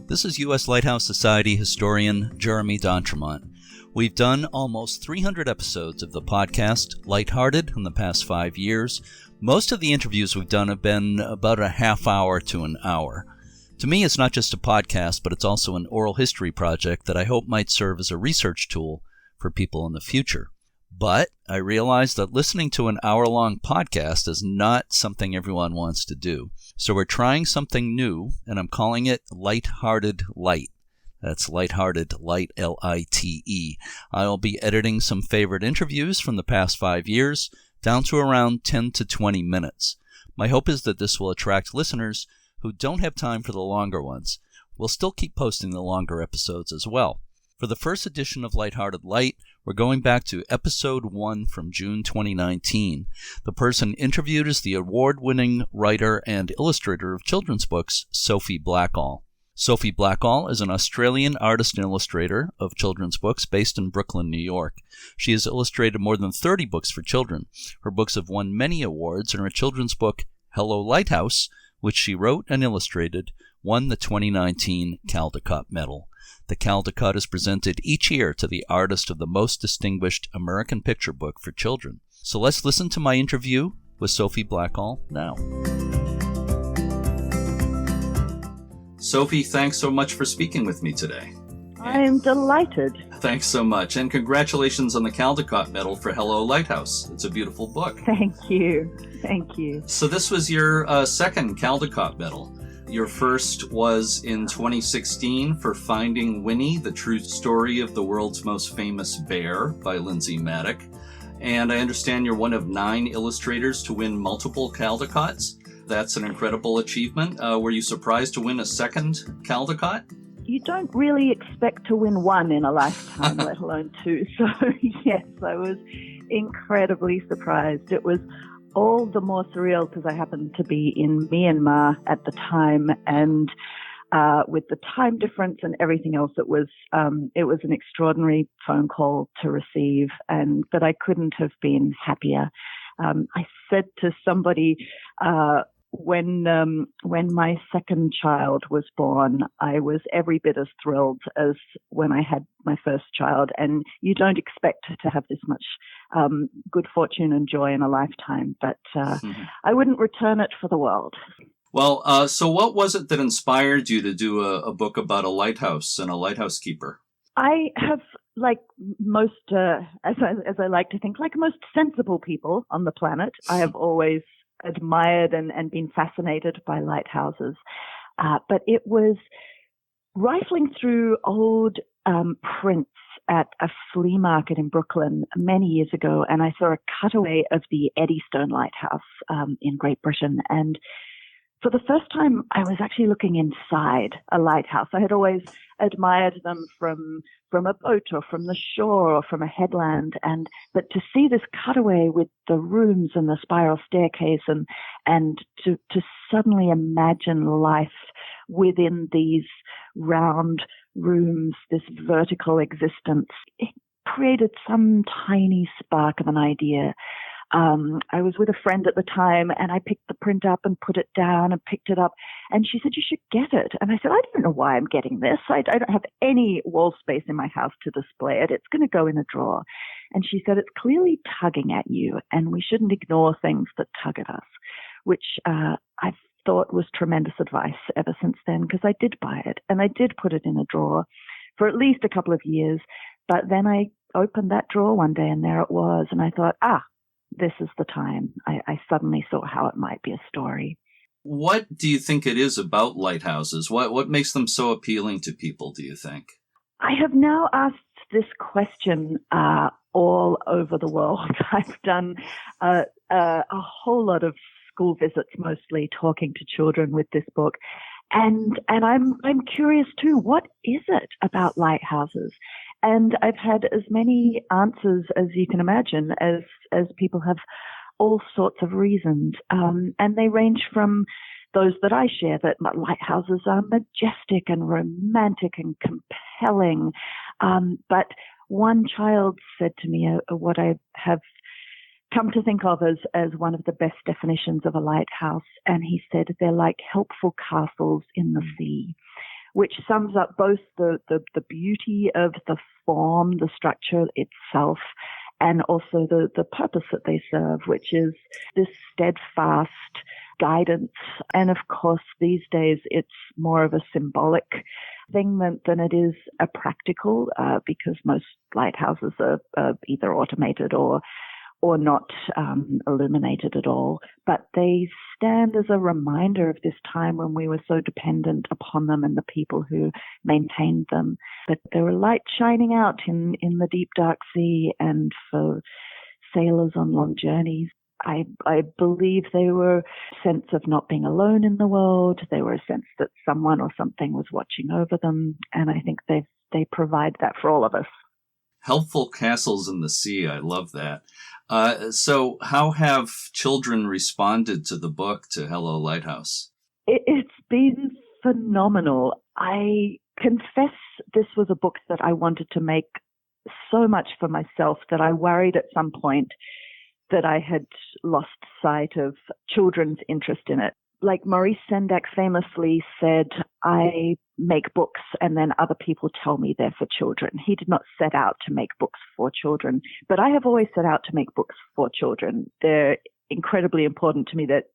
This is U.S. Lighthouse Society historian Jeremy D'Entremont. We've done almost 300 episodes of the podcast, Light Hearted, in the past 5 years. Most of the interviews we've done have been about a half hour to an hour. To me, it's not just a podcast, but it's also an oral history project that I hope might serve as a research tool for people in the future. But I realize that listening to an hour-long podcast is not something everyone wants to do. So we're trying something new, and I'm calling it Light Hearted Lite. That's Light Hearted Lite, L-I-T-E. I'll be editing some favorite interviews from the past 5 years, down to around 10 to 20 minutes. My hope is that this will attract listeners who don't have time for the longer ones. We'll still keep posting the longer episodes as well. For the first edition of Light Hearted Lite, we're going back to episode 1 from June 2019. The person interviewed is the award-winning writer and illustrator of children's books, Sophie Blackall. Sophie Blackall is an Australian artist and illustrator of children's books based in Brooklyn, New York. She has illustrated more than 30 books for children. Her books have won many awards, and her children's book, Hello Lighthouse, which she wrote and illustrated, won the 2019 Caldecott Medal. The Caldecott is presented each year to the artist of the most distinguished American picture book for children. So let's listen to my interview with Sophie Blackall now. Sophie, thanks so much for speaking with me today. I'm delighted. Thanks so much, and congratulations on the Caldecott Medal for Hello Lighthouse. It's a beautiful book. Thank you. Thank you. So this was your second Caldecott Medal. Your first was in 2016 for Finding Winnie, the True Story of the World's Most Famous Bear by Lindsay Maddock. And I understand you're one of 9 illustrators to win multiple Caldecotts. That's an incredible achievement. Were you surprised to win a second Caldecott? You don't really expect to win one in a lifetime, let alone 2. So yes, I was incredibly surprised. It was all the more surreal because I happened to be in Myanmar at the time, and with the time difference and everything else, it was an extraordinary phone call to receive, and that I couldn't have been happier. I said to somebody when my second child was born, I was every bit as thrilled as when I had my first child, and you don't expect to have this much good fortune and joy in a lifetime, but I wouldn't return it for the world. Well, so what was it that inspired you to do a book about a lighthouse and a lighthouse keeper? I have, like most, as I like to think, like most sensible people on the planet, I have always admired and been fascinated by lighthouses. But it was rifling through old prints at a flea market in Brooklyn many years ago, and I saw a cutaway of the Eddystone Lighthouse in Great Britain. And for the first time, I was actually looking inside a lighthouse. I had always admired them from a boat or from the shore or from a headland, but to see this cutaway with the rooms and the spiral staircase and to suddenly imagine life within these round rooms, this vertical existence, it created some tiny spark of an idea. I was with a friend at the time, and I picked the print up and put it down and picked it up, and she said, "You should get it." And I said, "I don't know why I'm getting this. I don't have any wall space in my house to display it. It's going to go in a drawer." And she said, "It's clearly tugging at you, and we shouldn't ignore things that tug at us," which I've thought was tremendous advice ever since then, because I did buy it, and I did put it in a drawer for at least a couple of years. But then I opened that drawer one day, and there it was, and I thought, this is the time. I suddenly saw how it might be a story. What do you think it is about lighthouses? What makes them so appealing to people, do you think? I have now asked this question all over the world. I've done a whole lot of school visits, mostly talking to children with this book. And I'm curious too, what is it about lighthouses? And I've had as many answers as you can imagine, as people have all sorts of reasons. And they range from those that I share, that lighthouses are majestic and romantic and compelling. But one child said to me what I have come to think of as one of the best definitions of a lighthouse. And he said they're like helpful castles in the sea, which sums up both the beauty of the form, the structure itself, and also the purpose that they serve, which is this steadfast guidance. And of course, these days, it's more of a symbolic thing than it is a practical, because most lighthouses are either automated or not illuminated at all. But they stand as a reminder of this time when we were so dependent upon them and the people who maintained them. But there were lights shining out in the deep, dark sea, and for sailors on long journeys. I believe they were a sense of not being alone in the world. They were a sense that someone or something was watching over them. And I think they provide that for all of us. Helpful castles in the sea. I love that. So how have children responded to the book, to Hello Lighthouse? It's been phenomenal. I confess this was a book that I wanted to make so much for myself that I worried at some point that I had lost sight of children's interest in it. Like Maurice Sendak famously said, I make books and then other people tell me they're for children. He did not set out to make books for children, but I have always set out to make books for children. They're incredibly important to me. That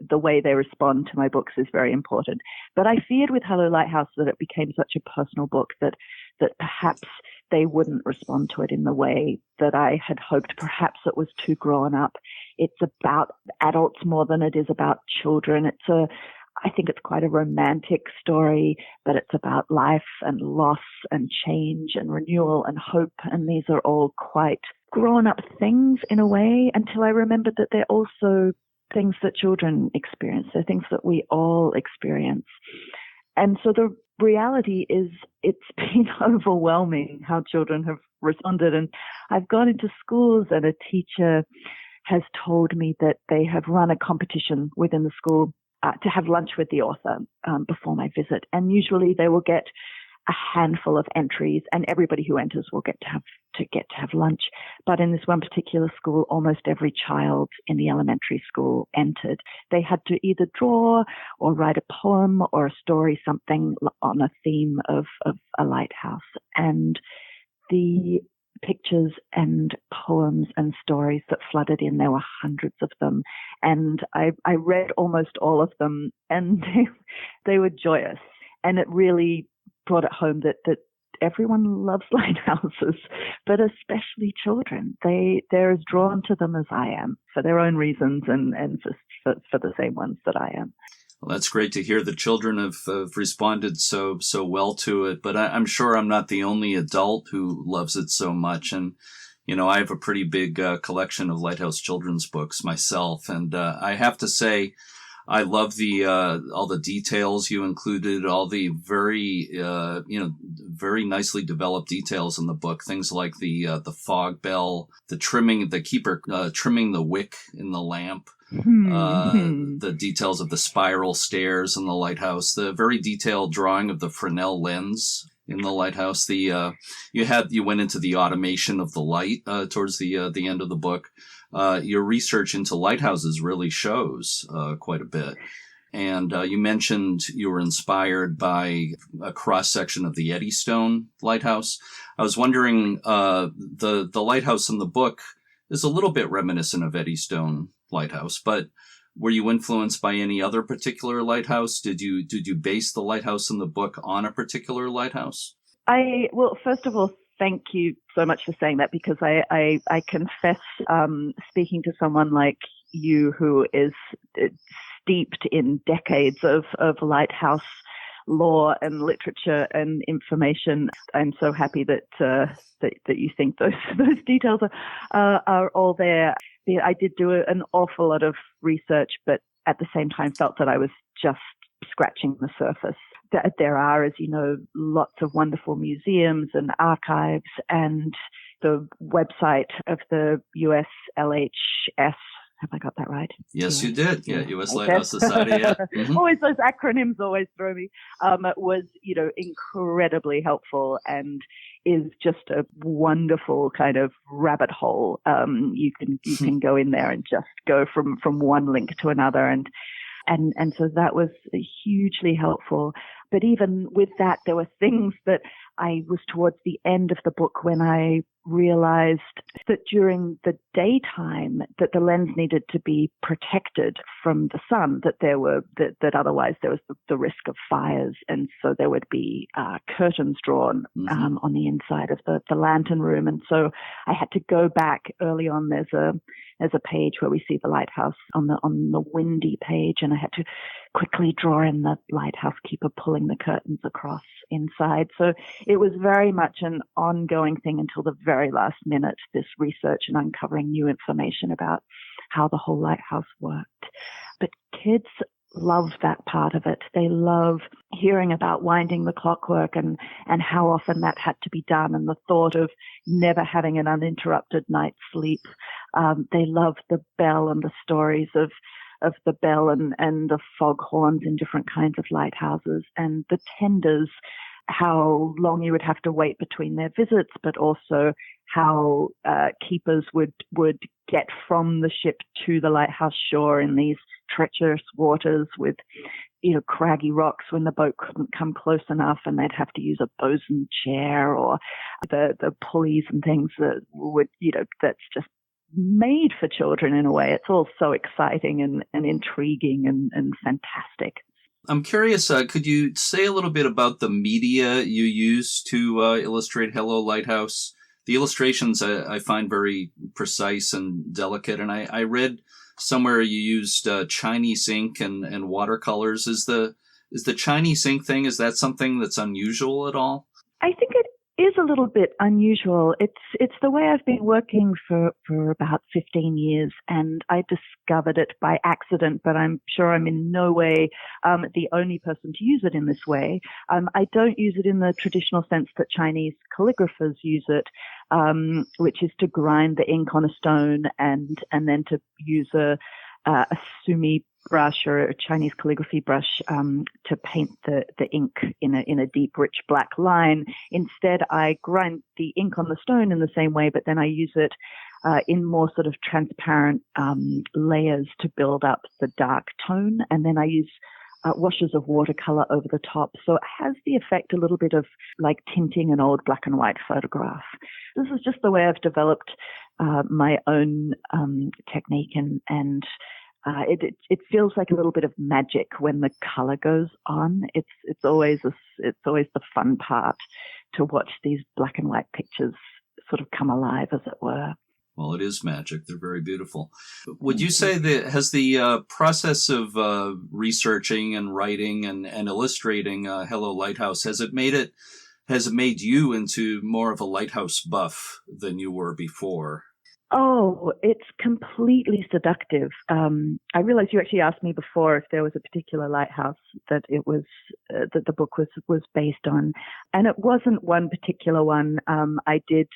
the way they respond to my books is very important. But I feared with Hello Lighthouse that it became such a personal book that perhaps they wouldn't respond to it in the way that I had hoped. Perhaps it was too grown up. It's about adults more than it is about children. I think it's quite a romantic story, but it's about life and loss and change and renewal and hope. And these are all quite grown up things in a way, until I remembered that they're also things that children experience. They're things that we all experience. And so the reality is it's been overwhelming how children have responded. And I've gone into schools and a teacher has told me that they have run a competition within the school to have lunch with the author before my visit. And usually they will get a handful of entries, and everybody who enters will get to have lunch. But in this one particular school, almost every child in the elementary school entered. They had to either draw or write a poem or a story, something on a theme of a lighthouse. And the pictures and poems and stories that flooded in, there were hundreds of them. And I read almost all of them, and they were joyous. And it really brought it home that everyone loves lighthouses, but especially children. They're as drawn to them as I am, for their own reasons and for the same ones that I am. Well, that's great to hear. The children have responded so well to it, but I'm sure I'm not the only adult who loves it so much. And, I have a pretty big collection of Lighthouse children's books myself. And I have to say, I love all the details you included, all the very, very nicely developed details in the book. Things like the fog bell, the trimming, the keeper trimming the wick in the lamp. The details of the spiral stairs in the lighthouse, the very detailed drawing of the Fresnel lens in the lighthouse. You went into the automation of the light towards the end of the book. Your research into lighthouses really shows quite a bit. And you mentioned you were inspired by a cross-section of the Eddystone Lighthouse. I was wondering, the lighthouse in the book is a little bit reminiscent of Eddystone Lighthouse, but were you influenced by any other particular lighthouse? Did you base the lighthouse in the book on a particular lighthouse? Well, first of all, thank you so much for saying that, because I confess, speaking to someone like you who is steeped in decades of lighthouse lore and literature and information, I'm so happy that you think those details are all there. I did do an awful lot of research, but at the same time felt that I was just scratching the surface. There are, as you know, lots of wonderful museums and archives, and the website of the US LHS. Have I got that right? Yes, you did. Yeah, US Lighthouse Society. Yeah. Mm-hmm. Always those acronyms always throw me. Was incredibly helpful and is just a wonderful kind of rabbit hole. You can go in there and just go from one link to another, and so that was hugely helpful. But even with that, there were things that I was towards the end of the book when I realized that during the daytime that the lens needed to be protected from the sun, that otherwise there was the risk of fires, and so there would be curtains drawn on the inside of the lantern room. And so I had to go back early on. There's a page where we see the lighthouse on the windy page, and I had to quickly draw in the lighthouse keeper pulling the curtains across inside. So it was very much an ongoing thing until the very last minute, this research and uncovering new information about how the whole lighthouse worked. But kids love that part of it. They love hearing about winding the clockwork and how often that had to be done, and the thought of never having an uninterrupted night's sleep. They love the bell and the stories of the bell and the foghorns in different kinds of lighthouses, and the tenders, how long you would have to wait between their visits, but also how keepers would get from the ship to the lighthouse shore in these treacherous waters with, craggy rocks when the boat couldn't come close enough, and they'd have to use a bosun chair or the pulleys and things that would, that's just made for children in a way. It's all so exciting and intriguing and fantastic. I'm curious, could you say a little bit about the media you use to illustrate Hello Lighthouse? The illustrations I find very precise and delicate, and I read somewhere you used Chinese ink and watercolors. Is the Chinese ink thing, is that something that's unusual at all? I think it is a little bit unusual. It's the way I've been working for about 15 years, and I discovered it by accident, but I'm sure I'm in no way the only person to use it in this way. I don't use it in the traditional sense that Chinese calligraphers use it, which is to grind the ink on a stone and then to use a sumi brush or a Chinese calligraphy brush to paint the ink in a deep, rich black line. Instead, I grind the ink on the stone in the same way, but then I use it in more sort of transparent layers to build up the dark tone, and then I use washes of watercolor over the top. So it has the effect a little bit of like tinting an old black and white photograph. This is just the way I've developed my own technique, and it feels like a little bit of magic when the color goes on. It's always the fun part to watch these black and white pictures sort of come alive, as it were. Well, it is magic. They're very beautiful. Would you say that has the process of researching and writing and illustrating Hello Lighthouse, has it made you into more of a lighthouse buff than you were before? Oh, it's completely seductive. I realized you actually asked me before if there was a particular lighthouse that it was that the book was based on, and it wasn't one particular one. I did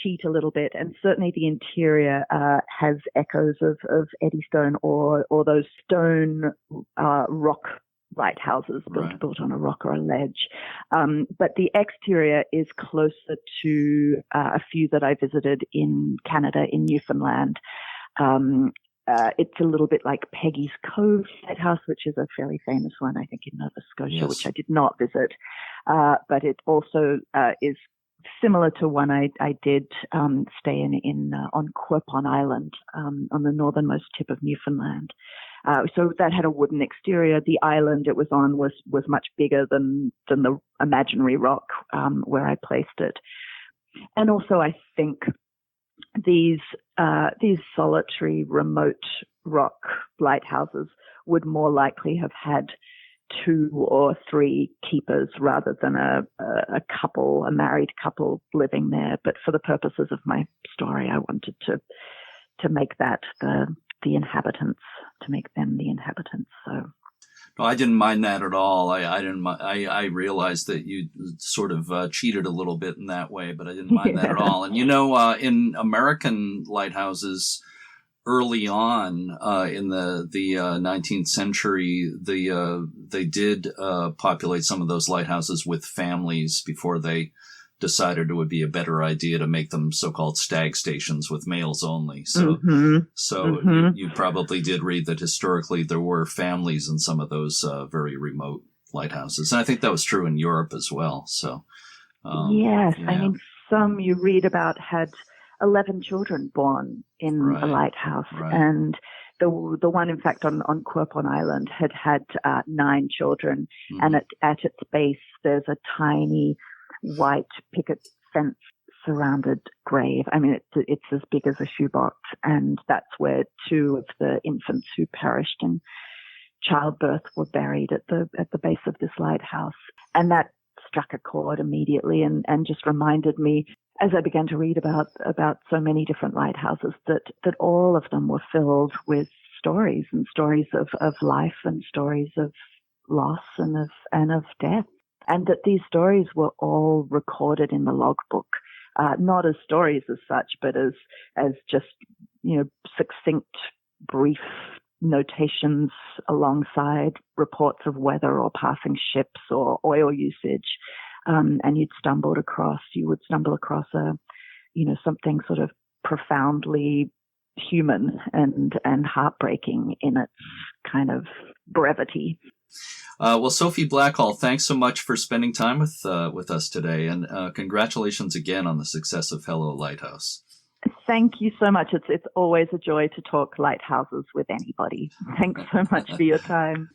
cheat a little bit, and certainly the interior has echoes of Eddystone or those stone rock lighthouses built on a rock or a ledge. But the exterior is closer to a few that I visited in Canada, in Newfoundland. It's a little bit like Peggy's Cove Lighthouse, which is a fairly famous one, I think, in Nova Scotia, yes, which I did not visit. But it also is similar to one I did stay in on Quirpon Island on the northernmost tip of Newfoundland. So that had a wooden exterior. The island it was on was much bigger than the imaginary rock where I placed it. And also, I think these solitary, remote rock lighthouses would more likely have had 2 or 3 keepers rather than a married couple living there. But for the purposes of my story, I wanted to make that the inhabitants, to make them the inhabitants. So. No, I didn't mind that at all. I realized that you sort of cheated a little bit in that way, but I didn't mind that at all. And in American lighthouses, early on in the 19th century, they did populate some of those lighthouses with families before they decided it would be a better idea to make them so-called stag stations with males only. So, You probably did read that historically there were families in some of those very remote lighthouses. And I think that was true in Europe as well. So, yes, yeah. I mean, some you read about had 11 children born in a lighthouse, and the one, in fact, on Quirpon Island had 9 children, and at its base there's a tiny white picket fence surrounded grave. I mean, it's as big as a shoebox, and that's where 2 of the infants who perished in childbirth were buried at the base of this lighthouse. And that struck a chord immediately, and just reminded me, as I began to read about so many different lighthouses, that all of them were filled with stories, and stories of life, and stories of loss and of death, and that these stories were all recorded in the logbook, not as stories as such, but as just, succinct, brief notations alongside reports of weather or passing ships or oil usage. And you would stumble across something sort of profoundly human and heartbreaking in its kind of brevity. Well, Sophie Blackall, thanks so much for spending time with us today, and congratulations again on the success of Hello Lighthouse. Thank you so much. It's always a joy to talk lighthouses with anybody. Thanks so much for your time.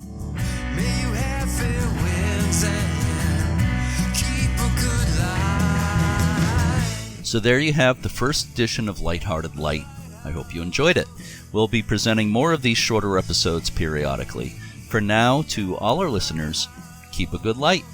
May you have fair winds and keep a good life. So there you have the first edition of Light Hearted Lite. I hope you enjoyed it. We'll be presenting more of these shorter episodes periodically. For now, to all our listeners, keep a good light.